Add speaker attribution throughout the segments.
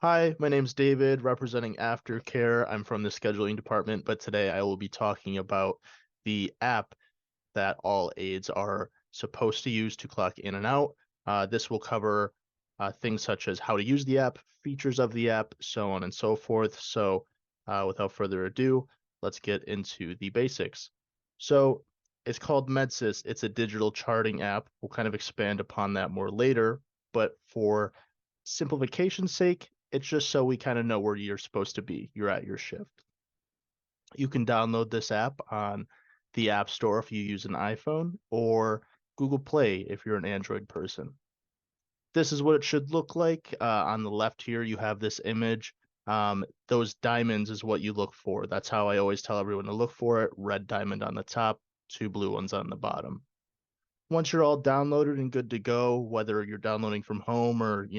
Speaker 1: Hi, my name's David, representing Aftercare. I'm from the scheduling department, but today I will be talking about the app that all aides are supposed to use to clock in and out. This will cover things such as how to use the app, features of the app, so on and so forth. So, without further ado, let's get into the basics. So, it's called Medsys. It's a digital charting app. We'll kind of expand upon that more later, but for simplification's sake, it's just so we kind of know where you're supposed to be. You're at your shift. You can download this app on the App Store if you use an iPhone or Google Play if you're an Android person. This is what it should look like. On the left here, you have this image. Those diamonds is what you look for. That's how I always tell everyone to look for it. Red diamond on the top, two blue ones on the bottom. Once you're all downloaded and good to go, whether you're downloading from home or,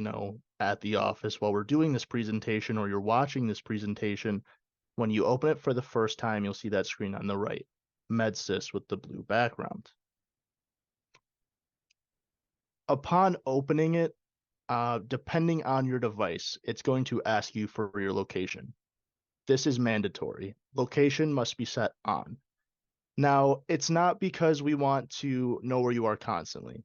Speaker 1: at the office while we're doing this presentation or you're watching this presentation, when you open it for the first time, you'll see that screen on the right, Medsys with the blue background. Upon opening it, depending on your device, it's going to ask you for your location. This is mandatory. Location must be set on. Now, it's not because we want to know where you are constantly.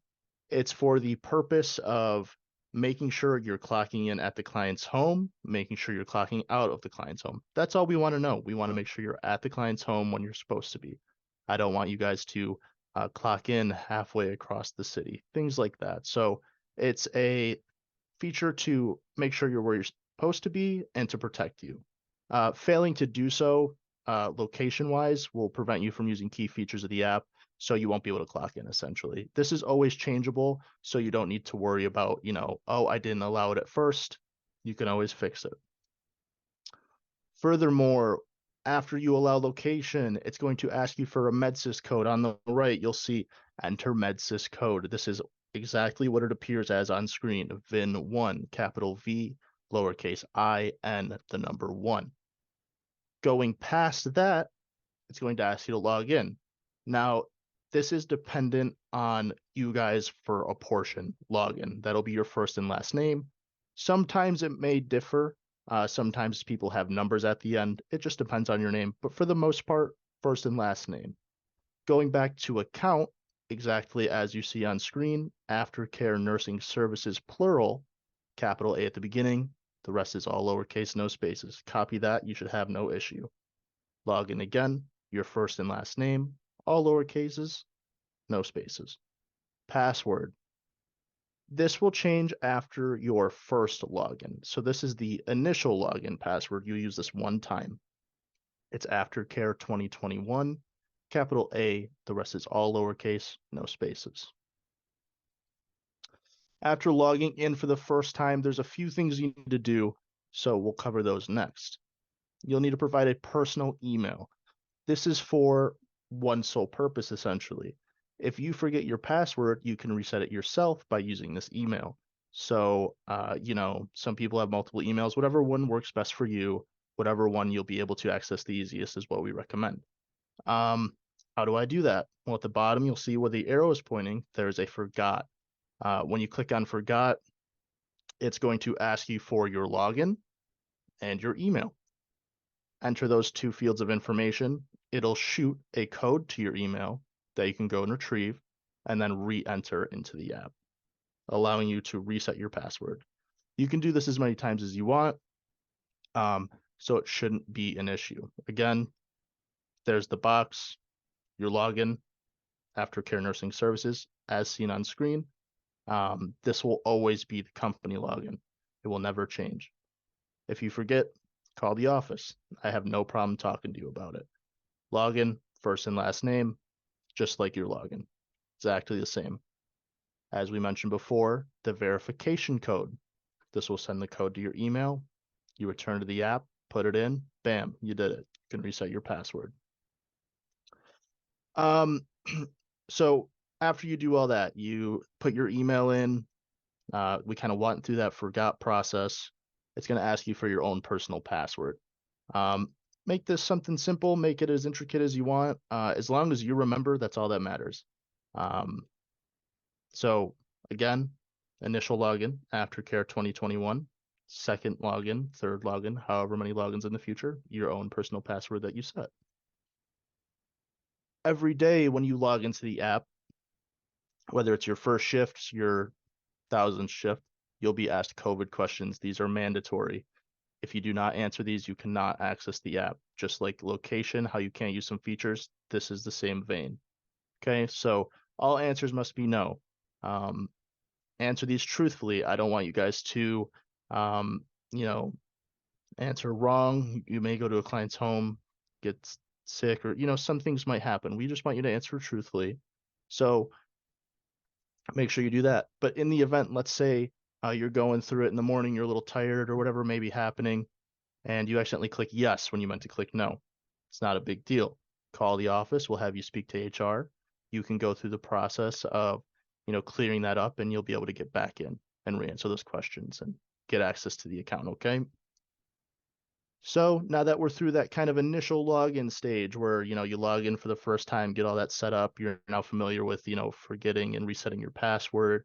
Speaker 1: It's for the purpose of making sure you're clocking in at the client's home, making sure you're clocking out of the client's home. That's all we want to know. We want to make sure you're at the client's home when you're supposed to be. I don't want you guys to clock in halfway across the city, things like that. So it's a feature to make sure you're where you're supposed to be and to protect you. Failing to do so location wise will prevent you from using key features of the app, so you won't be able to clock in essentially. This is always changeable, so you don't need to worry about, oh, I didn't allow it at first. You can always fix it. Furthermore, after you allow location, it's going to ask you for a Medsys code. On the right, you'll see enter Medsys code. This is exactly what it appears as on screen. VIN1, capital V, lowercase I, N, the number 1. Going past that, it's going to ask you to log in. Now, this is dependent on you guys for a portion login. That'll be your first and last name. Sometimes it may differ. Sometimes people have numbers at the end. It just depends on your name. But for the most part, first and last name. Going back to account, exactly as you see on screen, Aftercare Nursing Services, plural, capital A at the beginning. The rest is all lowercase, no spaces. Copy that. You should have no issue. Log in again, your first and last name, all lower cases, no spaces. Password. This will change after your first login. So this is the initial login password. You use this one time. It's Aftercare 2021, capital A. The rest is all lowercase, no spaces. After logging in for the first time, there's a few things you need to do, so we'll cover those next. You'll need to provide a personal email. This is for one sole purpose, essentially. If you forget your password, you can reset it yourself by using this email. So, some people have multiple emails. Whatever one works best for you, whatever one you'll be able to access the easiest is what we recommend. How do I do that? Well, at the bottom, you'll see where the arrow is pointing. There's a forgot. When you click on forgot, it's going to ask you for your login and your email. Enter those two fields of information. It'll shoot a code to your email that you can go and retrieve and then re-enter into the app, allowing you to reset your password. You can do this as many times as you want, so it shouldn't be an issue. Again, there's the box, your login, Aftercare Nursing Services, as seen on screen. This will always be the company login. It will never change. If you forget, call the office. I have no problem talking to you about it. Login, first and last name, just like your login. Exactly the same. As we mentioned before, the verification code. This will send the code to your email. You return to the app, put it in, bam, you did it. You can reset your password. Um, so after you do all that, you put your email in. We kind of went through that forgot process. It's going to ask you for your own personal password. Make this something simple, make it as intricate as you want. As long as you remember, that's all that matters. So again, initial login, Aftercare 2021, second login, third login, however many logins in the future, your own personal password that you set. Every day when you log into the app, whether it's your first shift, your 1000th shift, you'll be asked COVID questions. These are mandatory. If you do not answer these, you cannot access the app. Just like location, how you can't use some features, this is the same vein. Okay, so all answers must be no. Answer these truthfully. I don't want you guys to, um, you know, answer wrong. You may go to a client's home, get sick, or, some things might happen. We just want you to answer truthfully. So make sure you do that. But in the event, let's say you're going through it in the morning, you're a little tired or whatever may be happening, and you accidentally click yes when you meant to click no. It's not a big deal. Call the office. We'll have you speak to HR. You can go through the process of, clearing that up, and you'll be able to get back in and re-answer those questions and get access to the account, okay? So now that we're through that kind of initial login stage where, you log in for the first time, get all that set up, you're now familiar with, forgetting and resetting your password,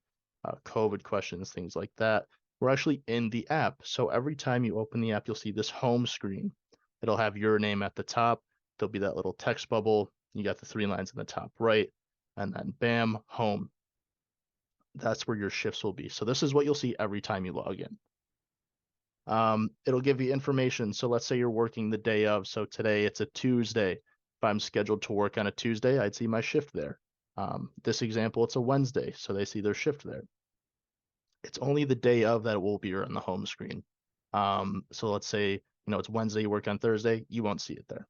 Speaker 1: COVID questions, things like that. We're actually in the app. So every time you open the app, you'll see this home screen. It'll have your name at the top. There'll be that little text bubble. You got the 3 lines in the top right, and then bam, home. That's where your shifts will be. So this is what you'll see every time you log in. It'll give you information. So let's say you're working the day of. So today it's a Tuesday. If I'm scheduled to work on a Tuesday, I'd see my shift there. This example, it's a Wednesday, so they see their shift there. It's only the day of that it will be on the home screen. So let's say, it's Wednesday, you work on Thursday, you won't see it there.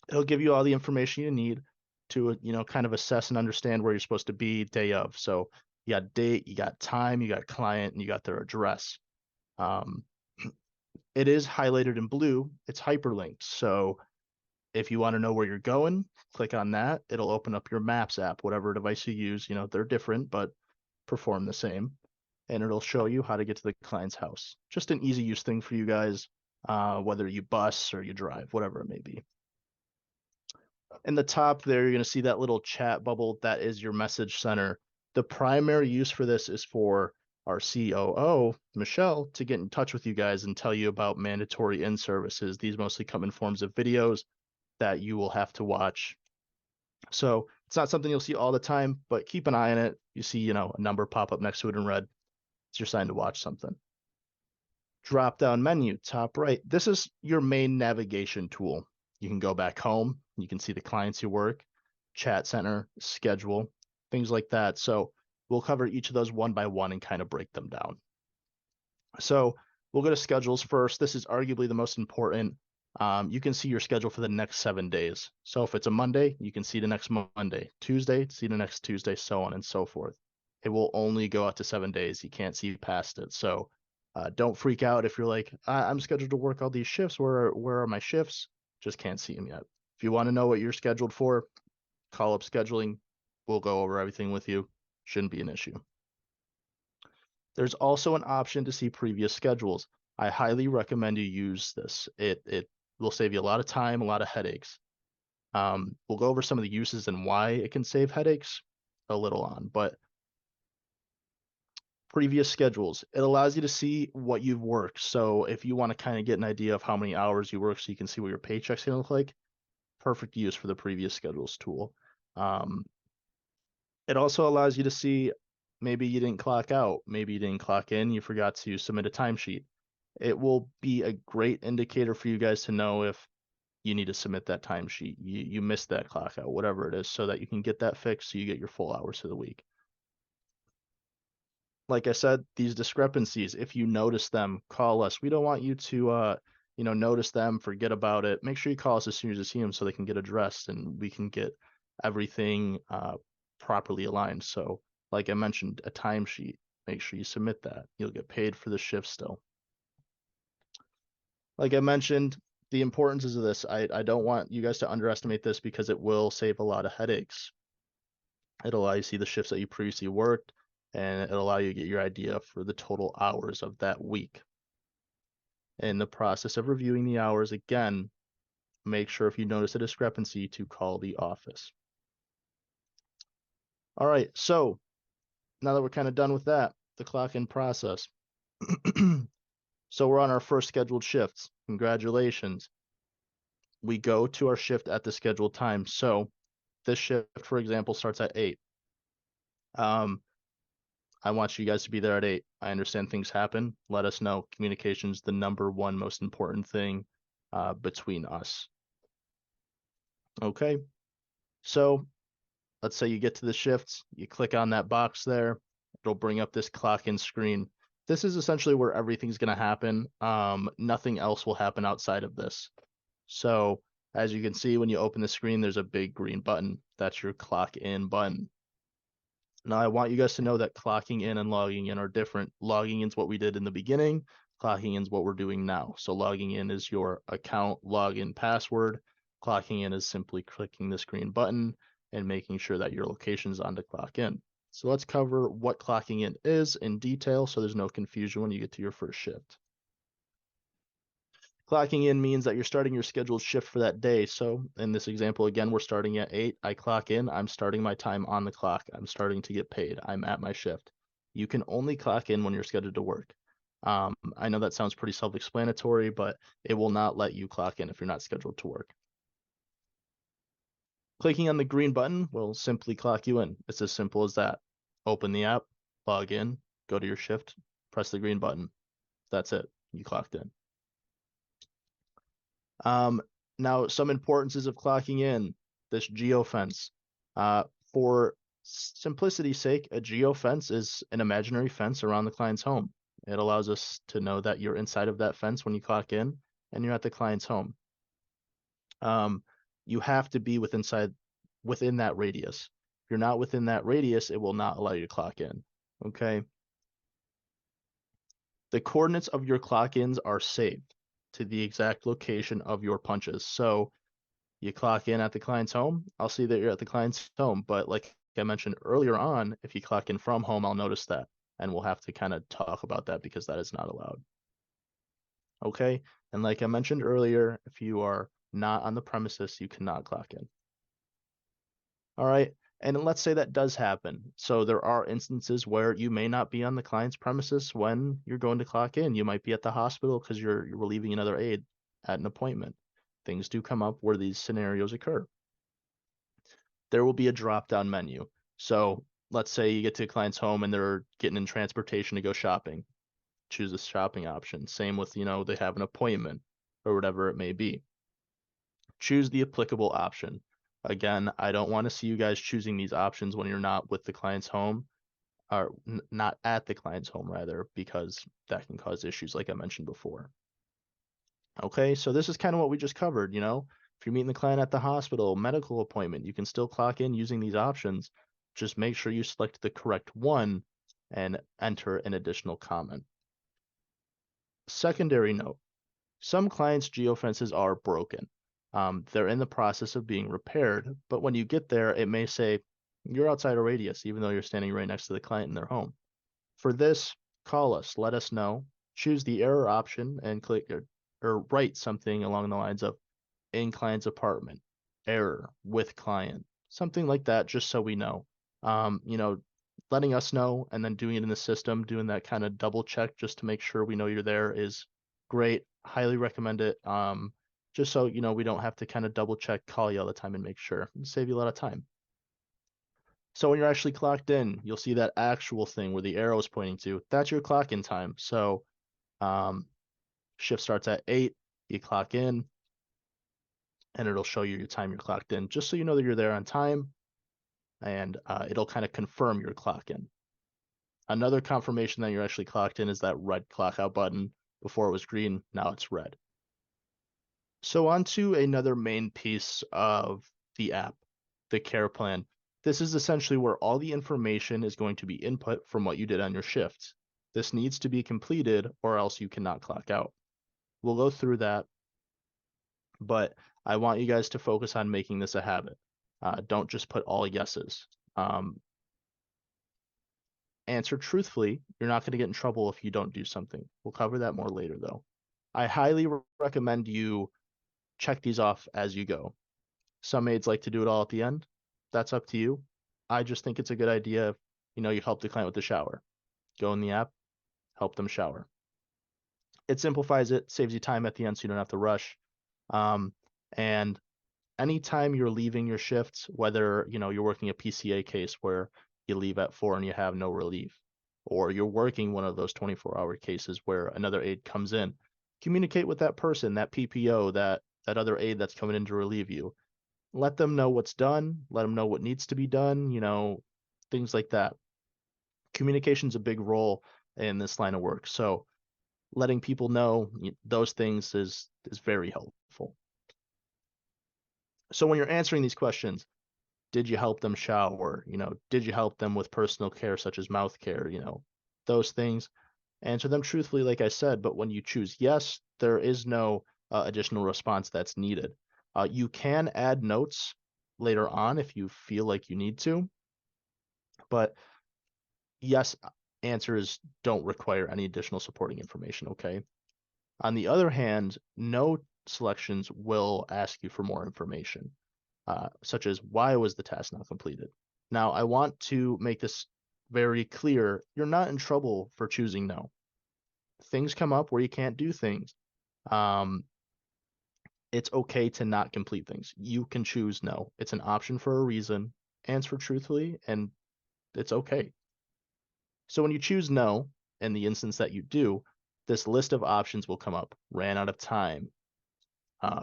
Speaker 1: It'll give you all the information you need to, kind of assess and understand where you're supposed to be day of. So you got date, you got time, you got client, and you got their address. It is highlighted in blue. It's hyperlinked. So if you want to know where you're going, click on that. It'll open up your Maps app, whatever device you use. They're different, but perform the same. And it'll show you how to get to the client's house. Just an easy use thing for you guys, whether you bus or you drive, whatever it may be. In the top there, you're going to see that little chat bubble. That is your message center. The primary use for this is for our COO, Michelle, to get in touch with you guys and tell you about mandatory in-services. These mostly come in forms of videos that you will have to watch. So it's not something you'll see all the time, but keep an eye on it. You see, a number pop up next to it in red. It's your sign to watch something. Drop down menu, top right. This is your main navigation tool. You can go back home. You can see the clients you work, chat center, schedule, things like that. So we'll cover each of those one by one and kind of break them down. So we'll go to schedules first. This is arguably the most important. You can see your schedule for the next 7 days. So if it's a Monday, you can see the next Monday, Tuesday, see the next Tuesday, so on and so forth. It will only go out to 7 days. You can't see past it. So don't freak out if you're like, I'm scheduled to work all these shifts. Where are my shifts? Just can't see them yet. If you want to know what you're scheduled for, call up scheduling. We'll go over everything with you. Shouldn't be an issue. There's also an option to see previous schedules. I highly recommend you use this. It will save you a lot of time, a lot of headaches. We'll go over some of the uses and why it can save headaches a little on, but previous schedules, it allows you to see what you've worked. So if you want to kind of get an idea of how many hours you work so you can see what your paycheck's going to look like, perfect use for the previous schedules tool. It also allows you to see maybe you didn't clock out, maybe you didn't clock in, you forgot to submit a timesheet. It will be a great indicator for you guys to know if you need to submit that timesheet, you missed that clock out, whatever it is, so that you can get that fixed so you get your full hours of the week. Like I said, these discrepancies, if you notice them, call us. We don't want you to, notice them, forget about it. Make sure you call us as soon as you see them so they can get addressed and we can get everything properly aligned. So like I mentioned, a timesheet, make sure you submit that. You'll get paid for the shift still. Like I mentioned, the importance of this, I don't want you guys to underestimate this because it will save a lot of headaches. It'll allow you to see the shifts that you previously worked, and it'll allow you to get your idea for the total hours of that week. In the process of reviewing the hours, again, make sure if you notice a discrepancy to call the office. All right, so now that we're kind of done with that, the clock in process. So we're on our first scheduled shifts. Congratulations. We go to our shift at the scheduled time. So this shift, for example, starts at 8. I want you guys to be there at 8. I understand things happen. Let us know. Communication's the number one most important thing between us. Okay. So let's say you get to the shifts, you click on that box there, it'll bring up this clock in screen. This is essentially where everything's going to happen. Nothing else will happen outside of this. So as you can see, when you open the screen, there's a big green button. That's your clock in button. Now, I want you guys to know that clocking in and logging in are different. Logging in is what we did in the beginning. Clocking in is what we're doing now. So logging in is your account login password. Clocking in is simply clicking this green button and making sure that your location is on to clock in. So let's cover what clocking in is in detail so there's no confusion when you get to your first shift. Clocking in means that you're starting your scheduled shift for that day. So in this example, again, we're starting at 8. I clock in. I'm starting my time on the clock. I'm starting to get paid. I'm at my shift. You can only clock in when you're scheduled to work. I know that sounds pretty self-explanatory, but it will not let you clock in if you're not scheduled to work. Clicking on the green button will simply clock you in. It's as simple as that. Open the app, log in, go to your shift, press the green button. That's it. You clocked in. Now, some importances of clocking in, this geofence. For simplicity's sake, a geofence is an imaginary fence around the client's home. It allows us to know that you're inside of that fence when you clock in and you're at the client's home. You have to be within that radius. If you're not within that radius, it will not allow you to clock in. Okay. The coordinates of your clock ins are saved to the exact location of your punches. So you clock in at the client's home, I'll see that you're at the client's home. But like I mentioned earlier on, if you clock in from home, I'll notice that. And we'll have to kind of talk about that because that is not allowed. Okay. And like I mentioned earlier, if you are not on the premises, you cannot clock in. All right. And let's say that does happen. So there are instances where you may not be on the client's premises when you're going to clock in. You might be at the hospital because you're relieving another aide at an appointment. Things do come up where these scenarios occur. There will be a drop-down menu. So let's say you get to a client's home and they're getting in transportation to go shopping. Choose a shopping option. Same with, they have an appointment or whatever it may be. Choose the applicable option. Again, I don't want to see you guys choosing these options when you're not with the client's home, or not at the client's home rather, because that can cause issues like I mentioned before. Okay, so this is kind of what we just covered, If you're meeting the client at the hospital, medical appointment, you can still clock in using these options. Just make sure you select the correct one and enter an additional comment. Secondary note, some clients' geofences are broken. They're in the process of being repaired, but when you get there, it may say you're outside a radius, even though you're standing right next to the client in their home. For this, call us, let us know, choose the error option and click or write something along the lines of in client's apartment, error with client, something like that, just so we know. Letting us know and then doing it in the system, doing that kind of double check just to make sure we know you're there is great. Highly recommend it. Just so we don't have to kind of double check, call you all the time and make sure. It'll save you a lot of time. So when you're actually clocked in, you'll see that actual thing where the arrow is pointing to. That's your clock in time. So shift starts at 8, you clock in, and it'll show you your time you're clocked in, just so you know that you're there on time, and it'll kind of confirm your clock in. Another confirmation that you're actually clocked in is that red clock out button. Before it was green, now it's red. So on to another main piece of the app, the care plan. This is essentially where all the information is going to be input from what you did on your shift. This needs to be completed or else you cannot clock out. We'll go through that, but I want you guys to focus on making this a habit. Don't just put all yeses. Answer truthfully. You're not going to get in trouble if you don't do something. We'll cover that more later, though. I highly recommend you check these off as you go. Some aides like to do it all at the end. That's up to you. I just think it's a good idea if, you help the client with the shower. Go in the app, help them shower. It simplifies it, saves you time at the end so you don't have to rush. And anytime you're leaving your shifts, whether you're working a PCA case where you leave at 4 and you have no relief, or you're working one of those 24-hour cases where another aide comes in, communicate with that person, that PPO, that other aide that's coming in to relieve you. Let them know what's done, let them know what needs to be done, things like that. Communication's a big role in this line of work. So letting people know those things is very helpful. So when you're answering these questions, did you help them shower? Did you help them with personal care such as mouth care? Those things. Answer them truthfully, like I said, but when you choose yes, there is no additional response that's needed. You can add notes later on if you feel like you need to, but yes answers don't require any additional supporting information, okay? On the other hand, no selections will ask you for more information, such as why was the task not completed? Now, I want to make this very clear. You're not in trouble for choosing no. Things come up where you can't do things. It's okay to not complete things. You can choose no. It's an option for a reason. Answer truthfully, and it's okay. So when you choose no, in the instance that you do, this list of options will come up. Ran out of time,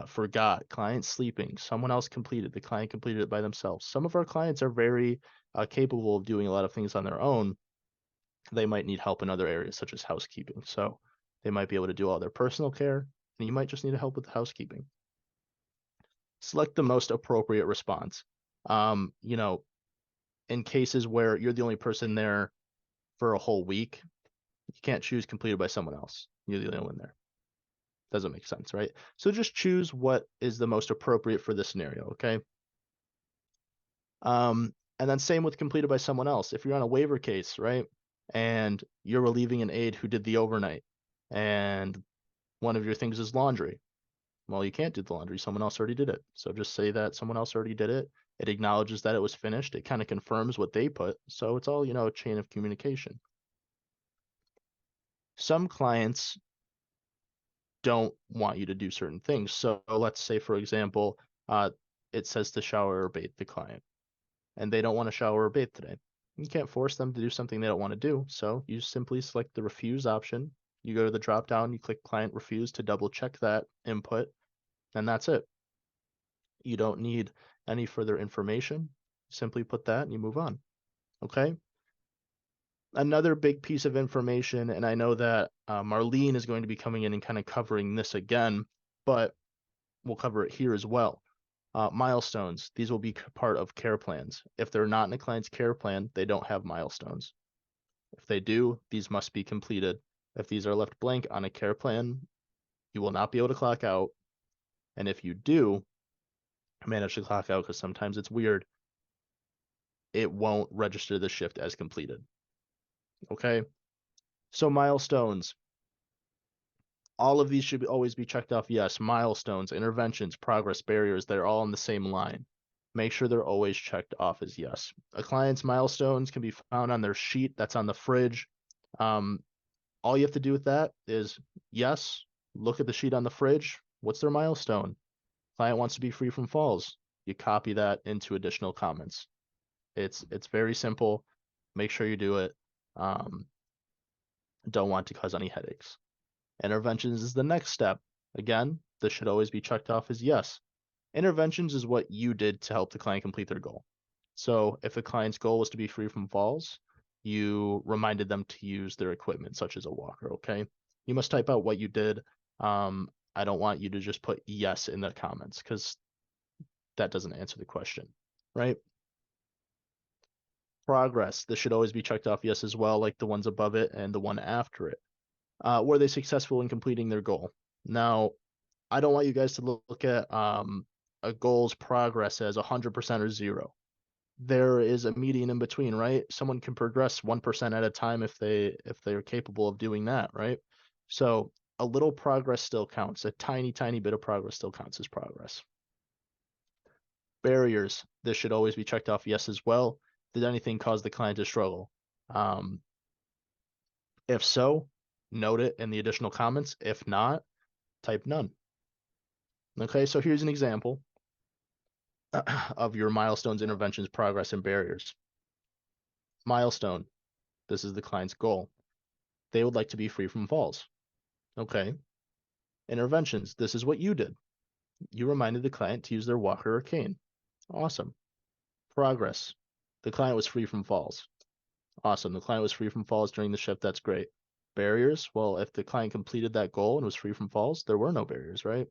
Speaker 1: forgot, client sleeping, someone else completed, the client completed it by themselves. Some of our clients are very capable of doing a lot of things on their own. They might need help in other areas, such as housekeeping. So they might be able to do all their personal care, and you might just need help with the housekeeping. Select the most appropriate response. In cases where you're the only person there for a whole week, you can't choose completed by someone else. You're the only one there. Doesn't make sense, right? So just choose what is the most appropriate for the scenario, okay? And then same with completed by someone else. If you're on a waiver case, right, and you're relieving an aide who did the overnight, and one of your things is laundry, well, you can't do the laundry. Someone else already did it. So just say that someone else already did it. It acknowledges that it was finished. It kind of confirms what they put. So it's all, a chain of communication. Some clients don't want you to do certain things. So let's say, for example, it says to shower or bathe the client, and they don't want to shower or bathe today. You can't force them to do something they don't want to do. So you simply select the refuse option. You go to the drop down, you click client refuse to double check that input, and that's it. You don't need any further information. Simply put that and you move on. Okay. Another big piece of information, and I know that Marlene is going to be coming in and kind of covering this again, but we'll cover it here as well. Milestones. These will be part of care plans. If they're not in a client's care plan, they don't have milestones. If they do, these must be completed. If these are left blank on a care plan, you will not be able to clock out. And if you do manage to clock out, because sometimes it's weird, it won't register the shift as completed. Okay. So milestones. All of these should always be checked off. Yes, milestones, interventions, progress, barriers, they're all in the same line. Make sure they're always checked off as yes. A client's milestones can be found on their sheet that's on the fridge. All you have to do with that is yes, look at the sheet on the fridge. What's their milestone? Client wants to be free from falls. You copy that into additional comments. It's very simple. Make sure you do it. Don't want to cause any headaches. Interventions is the next step. Again, this should always be checked off as yes. Interventions is what you did to help the client complete their goal. So if the client's goal was to be free from falls, you reminded them to use their equipment, such as a walker, okay? You must type out what you did. I don't want you to just put yes in the comments because that doesn't answer the question, right? Progress, this should always be checked off yes as well, like the ones above it and the one after it. Were they successful in completing their goal? Now, I don't want you guys to look at a goal's progress as 100% or 0. There is a median in between, right? Someone can progress 1% at a time if they're capable of doing that, right? So a little progress still counts. A tiny bit of progress still counts as progress. Barriers, this should always be checked off yes as well. Did anything cause the client to struggle? If so, note it in the additional comments. If not, type none. Okay, so here's an example of your milestones, interventions, progress, and barriers. Milestone, this is the client's goal. They would like to be free from falls. Okay. Interventions, this is what you did. You reminded the client to use their walker or cane. Awesome. Progress, the client was free from falls. Awesome. The client was free from falls during the shift. That's great. Barriers, well, if the client completed that goal and was free from falls, there were no barriers, right?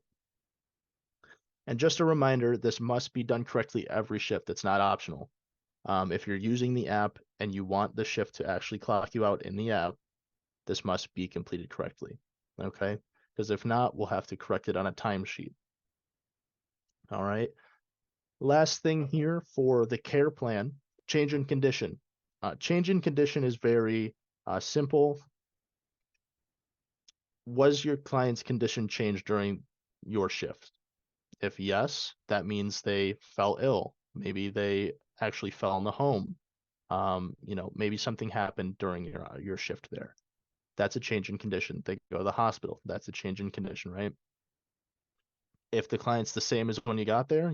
Speaker 1: And just a reminder, this must be done correctly every shift. It's not optional. If you're using the app and you want the shift to actually clock you out in the app, this must be completed correctly, okay? Because if not, we'll have to correct it on a timesheet. All right. Last thing here for the care plan, change in condition. Change in condition is very simple. Was your client's condition changed during your shift? If yes, that means they fell ill. Maybe they actually fell in the home. Maybe something happened during your shift there. That's a change in condition. They go to the hospital. That's a change in condition, right? If the client's the same as when you got there,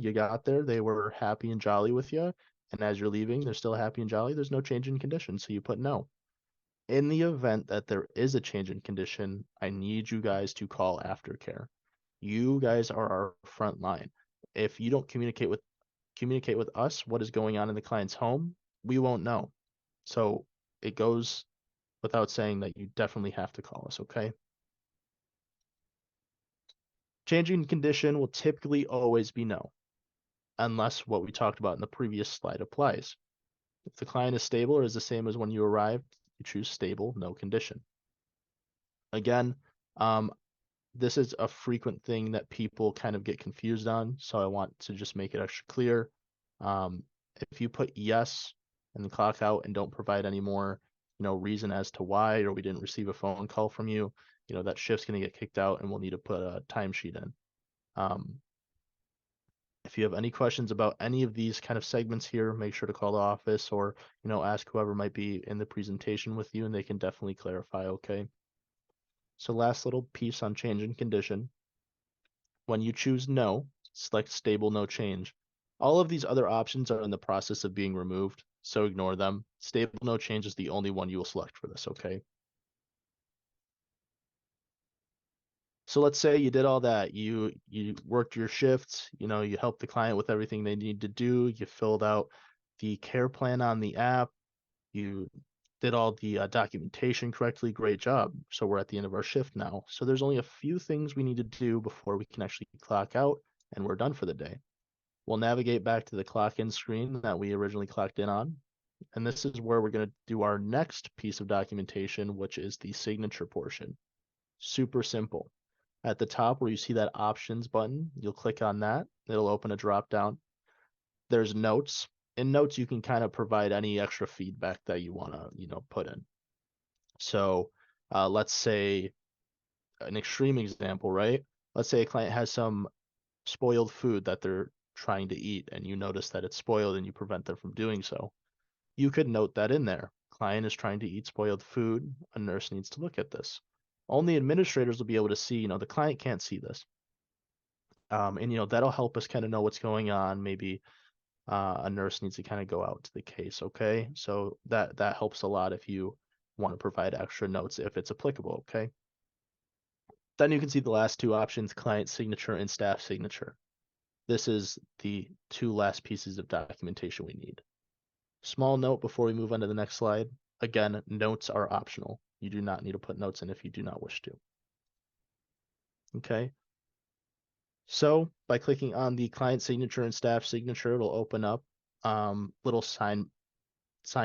Speaker 1: they were happy and jolly with you, and as you're leaving, they're still happy and jolly, there's no change in condition, so you put no. In the event that there is a change in condition, I need you guys to call Aftercare. You guys are our front line. If you don't communicate with us what is going on in the client's home, we won't know. So it goes without saying that you definitely have to call us, okay? Changing condition will typically always be no, unless what we talked about in the previous slide applies. If the client is stable or is the same as when you arrived, you choose stable, no condition. Again, this is a frequent thing that people kind of get confused on, so I want to just make it extra clear. If you put yes and then clock out and don't provide any more, reason as to why, or we didn't receive a phone call from you, that shift's going to get kicked out and we'll need to put a timesheet in. If you have any questions about any of these kind of segments here, make sure to call the office or, ask whoever might be in the presentation with you and they can definitely clarify, okay? So last little piece on change in condition. When you choose no, select stable, no change. All of these other options are in the process of being removed, so ignore them. Stable, no change is the only one you will select for this, okay? So let's say you did all that. You worked your shifts, you helped the client with everything they need to do. You filled out the care plan on the app. You did all the documentation correctly. Great job. So we're at the end of our shift now. So there's only a few things we need to do before we can actually clock out and we're done for the day. We'll navigate back to the clock in screen that we originally clocked in on. And this is where we're going to do our next piece of documentation, which is the signature portion. Super simple. At the top where you see that options button, you'll click on that. It'll open a drop down. There's notes. In notes, you can kind of provide any extra feedback that you want to, put in. So let's say an extreme example, right? Let's say a client has some spoiled food that they're trying to eat and you notice that it's spoiled and you prevent them from doing so. You could note that in there. Client is trying to eat spoiled food. A nurse needs to look at this. Only administrators will be able to see, the client can't see this. And that'll help us kind of know what's going on. Maybe a nurse needs to kind of go out to the case, okay? So that helps a lot if you want to provide extra notes if it's applicable, okay? Then you can see the last two options, client signature and staff signature. This is the two last pieces of documentation we need. Small note before we move on to the next slide. Again, notes are optional. You do not need to put notes in if you do not wish to. Okay. So by clicking on the client signature and staff signature, it'll open up little sign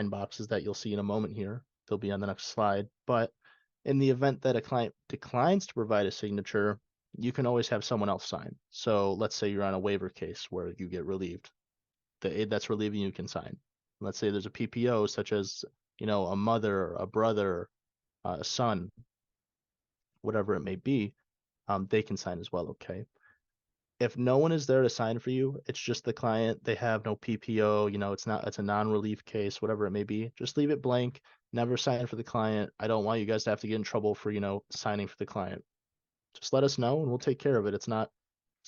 Speaker 1: boxes that you'll see in a moment here. They'll be on the next slide. But in the event that a client declines to provide a signature, you can always have someone else sign. So let's say you're on a waiver case where you get relieved. The aide that's relieving you can sign. Let's say there's a PPO such as, a mother, a brother, a son, whatever it may be, they can sign as well, okay? If no one is there to sign for you, it's just the client, they have no PPO, it's a non-relief case, whatever it may be, just leave it blank. Never sign for the client. I don't want you guys to have to get in trouble for, signing for the client. Just let us know and we'll take care of it. It's not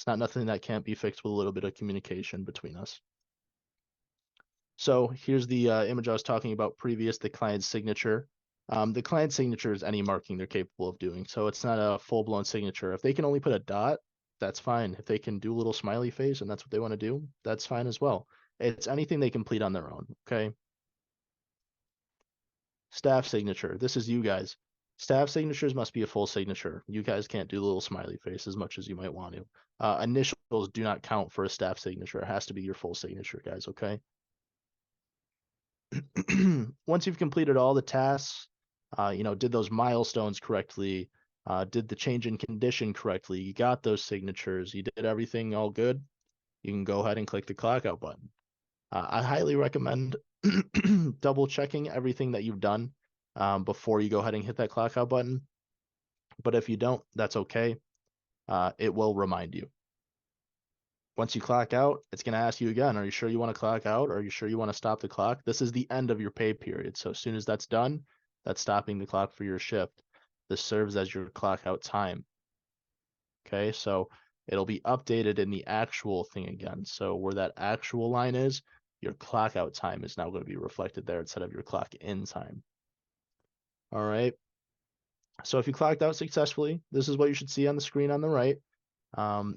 Speaker 1: nothing that can't be fixed with a little bit of communication between us. So here's the image I was talking about previous, the client signature. The client signature is any marking they're capable of doing. So it's not a full-blown signature. If they can only put a dot, that's fine. If they can do a little smiley face and that's what they want to do, that's fine as well. It's anything they complete on their own, okay? Staff signature. This is you guys. Staff signatures must be a full signature. You guys can't do the little smiley face as much as you might want to. Initials do not count for a staff signature. It has to be your full signature, guys, okay? Once you've completed all the tasks, did those milestones correctly, did the change in condition correctly, you got those signatures, you did everything all good, you can go ahead and click the clock out button. I highly recommend double checking everything that you've done before you go ahead and hit that clock out button. But if you don't, that's okay. It will remind you. Once you clock out, it's going to ask you again, are you sure you want to clock out? Are you sure you want to stop the clock? This is the end of your pay period. So as soon as that's done, that's stopping the clock for your shift. This serves as your clock out time. Okay, so it'll be updated in the actual thing again. So where that actual line is, your clock out time is now going to be reflected there instead of your clock in time. All right. So if you clocked out successfully, this is what you should see on the screen on the right.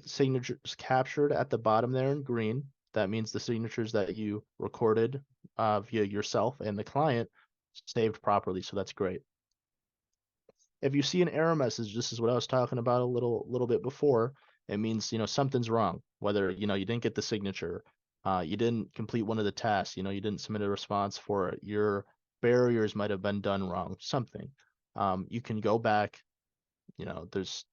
Speaker 1: Signatures captured at the bottom there in green. That means the signatures that you recorded via yourself and the client saved properly. So that's great. If you see an error message, this is what I was talking about a little bit before. It means something's wrong. Whether you didn't get the signature, you didn't complete one of the tasks, you didn't submit a response for it. Your barriers might have been done wrong. Something. You can go back. There's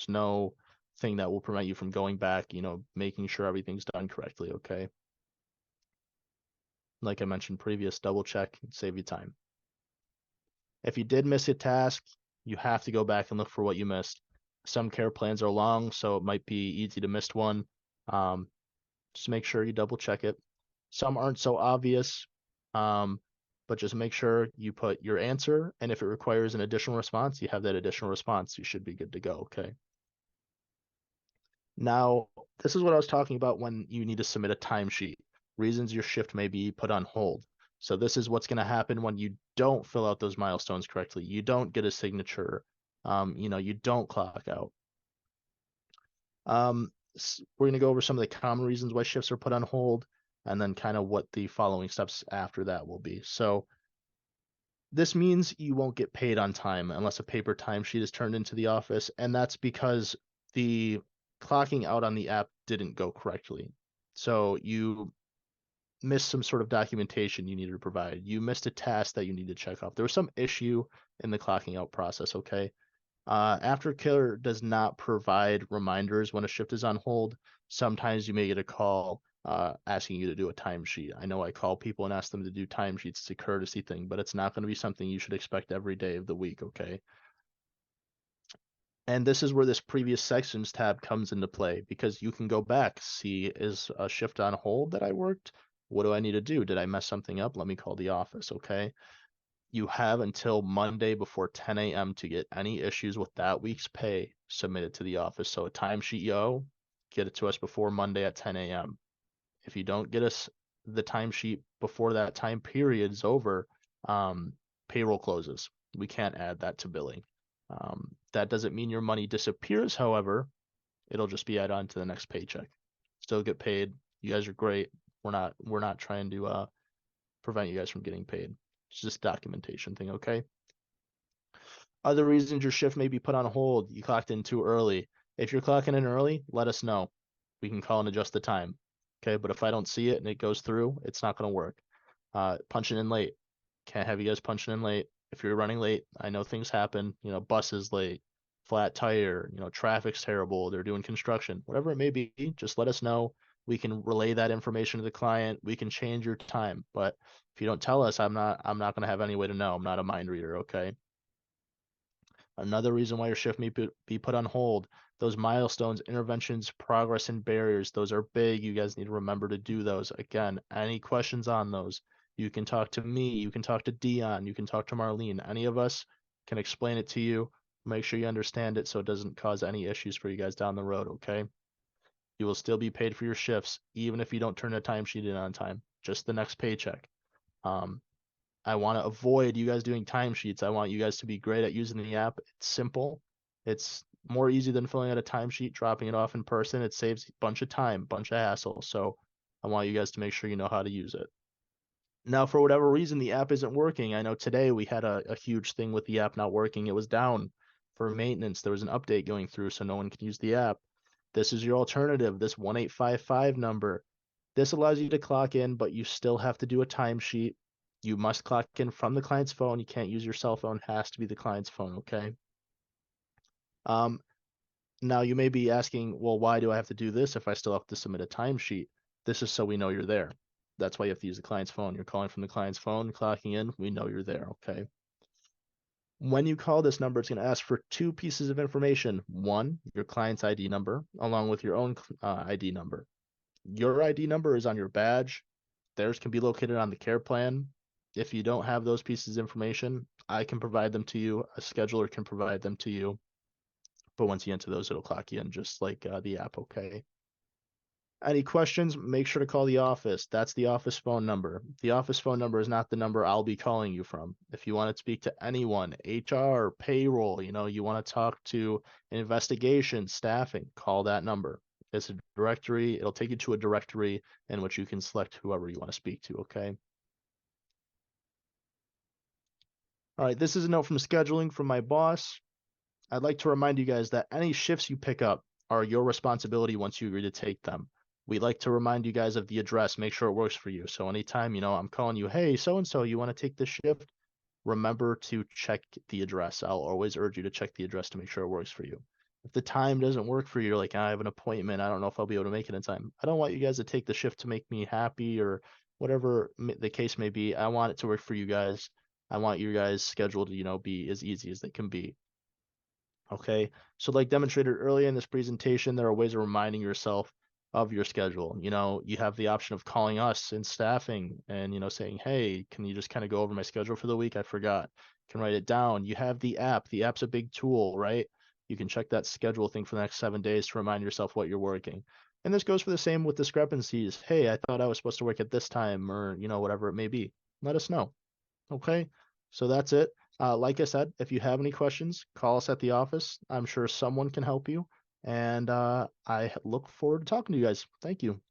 Speaker 1: no thing that will prevent you from going back, making sure everything's done correctly, okay? Like I mentioned previous, double check, save you time. If you did miss a task, you have to go back and look for what you missed. Some care plans are long, so it might be easy to miss one. Just make sure you double check it. Some aren't so obvious, but just make sure you put your answer, and if it requires an additional response, you have that additional response. You should be good to go, okay? Now, this is what I was talking about when you need to submit a timesheet. Reasons your shift may be put on hold. So this is what's going to happen when you don't fill out those milestones correctly. You don't get a signature. You don't clock out. We're going to go over some of the common reasons why shifts are put on hold, and then kind of what the following steps after that will be. So this means you won't get paid on time unless a paper timesheet is turned into the office, and that's because the clocking out on the app didn't go correctly. So you missed some sort of documentation you needed to provide. You missed a task that you need to check off. There was some issue in the clocking out process, okay? Aftercare does not provide reminders when a shift is on hold. Sometimes you may get a call asking you to do a timesheet. I know I call people and ask them to do timesheets. It's a courtesy thing, but it's not going to be something you should expect every day of the week, okay? And this is where this previous sections tab comes into play, because you can go back, see, is a shift on hold that I worked? What do I need to do? Did I mess something up? Let me call the office, okay? You have until Monday before 10 a.m. to get any issues with that week's pay submitted to the office. So a timesheet you owe, get it to us before Monday at 10 a.m. If you don't get us the timesheet before that time period is over, payroll closes. We can't add that to billing. That doesn't mean your money disappears, however, it'll just be added on to the next paycheck. Still get paid. You guys are great. We're not trying to prevent you guys from getting paid. It's just documentation thing, okay? Other reasons your shift may be put on hold. You clocked in too early. If you're clocking in early, let us know. We can call and adjust the time. Okay, but if I don't see it and it goes through, it's not going to work. Punching in late. Can't have you guys punching in late. If you're running late, I know things happen. Bus is late, flat tire, traffic's terrible, they're doing construction, whatever it may be, just let us know. We can relay that information to the client. We can change your time. But if you don't tell us, I'm not going to have any way to know. I'm not a mind reader, okay? Another reason why your shift may be put on hold, those milestones, interventions, progress, and barriers, those are big. You guys need to remember to do those. Again, any questions on those, You can talk to me, you can talk to Dion, you can talk to Marlene. Any of us can explain it to you. Make sure you understand it so it doesn't cause any issues for you guys down the road, okay? You will still be paid for your shifts, even if you don't turn a timesheet in on time, just the next paycheck. Um, I want to avoid you guys doing timesheets. I want you guys to be great at using the app. It's simple. It's more easy than filling out a timesheet, dropping it off in person. It saves a bunch of time, bunch of hassle. So I want you guys to make sure you know how to use it. Now, for whatever reason, the app isn't working. I know today we had a huge thing with the app not working. It was down for maintenance. There was an update going through, so no one can use the app. This is your alternative, this 1855 number. This allows you to clock in, but you still have to do a timesheet. You must clock in from the client's phone. You can't use your cell phone. It has to be the client's phone, okay? Um, Now you may be asking, well, why do I have to do this if I still have to submit a timesheet? This is so we know you're there. That's why you have to use the client's phone. You're calling from the client's phone, clocking in. We know you're there, okay? When you call this number, it's going to ask for two pieces of information. One, your client's ID number, along with your own ID number. Your ID number is on your badge. Theirs can be located on the care plan. If you don't have those pieces of information, I can provide them to you. A scheduler can provide them to you. But once you enter those, it'll clock you in just like the app, okay? Any questions, make sure to call the office. That's the office phone number. The office phone number is not the number I'll be calling you from. If you want to speak to anyone, HR, payroll, you want to talk to investigation, staffing, call that number. It's a directory. It'll take you to a directory in which you can select whoever you want to speak to, okay? All right, this is a note from scheduling from my boss. I'd like to remind you guys that any shifts you pick up are your responsibility once you agree to take them. We like to remind you guys of the address, make sure it works for you. So anytime, I'm calling you, hey, so and so, you want to take this shift? Remember to check the address. I'll always urge you to check the address to make sure it works for you. If the time doesn't work for you, you're like, I have an appointment. I don't know if I'll be able to make it in time. I don't want you guys to take the shift to make me happy or whatever the case may be. I want it to work for you guys. I want your guys' schedule to, be as easy as they can be. Okay, so like demonstrated earlier in this presentation, there are ways of reminding yourself of your schedule. You have the option of calling us in staffing and, saying, hey, can you just kind of go over my schedule for the week? I forgot. You can write it down. You have the app. The app's a big tool, right? You can check that schedule thing for the next 7 days to remind yourself what you're working. And this goes for the same with discrepancies. Hey, I thought I was supposed to work at this time or, whatever it may be. Let us know. Okay, so that's it. Like I said, if you have any questions, call us at the office. I'm sure someone can help you. And I look forward to talking to you guys. Thank you.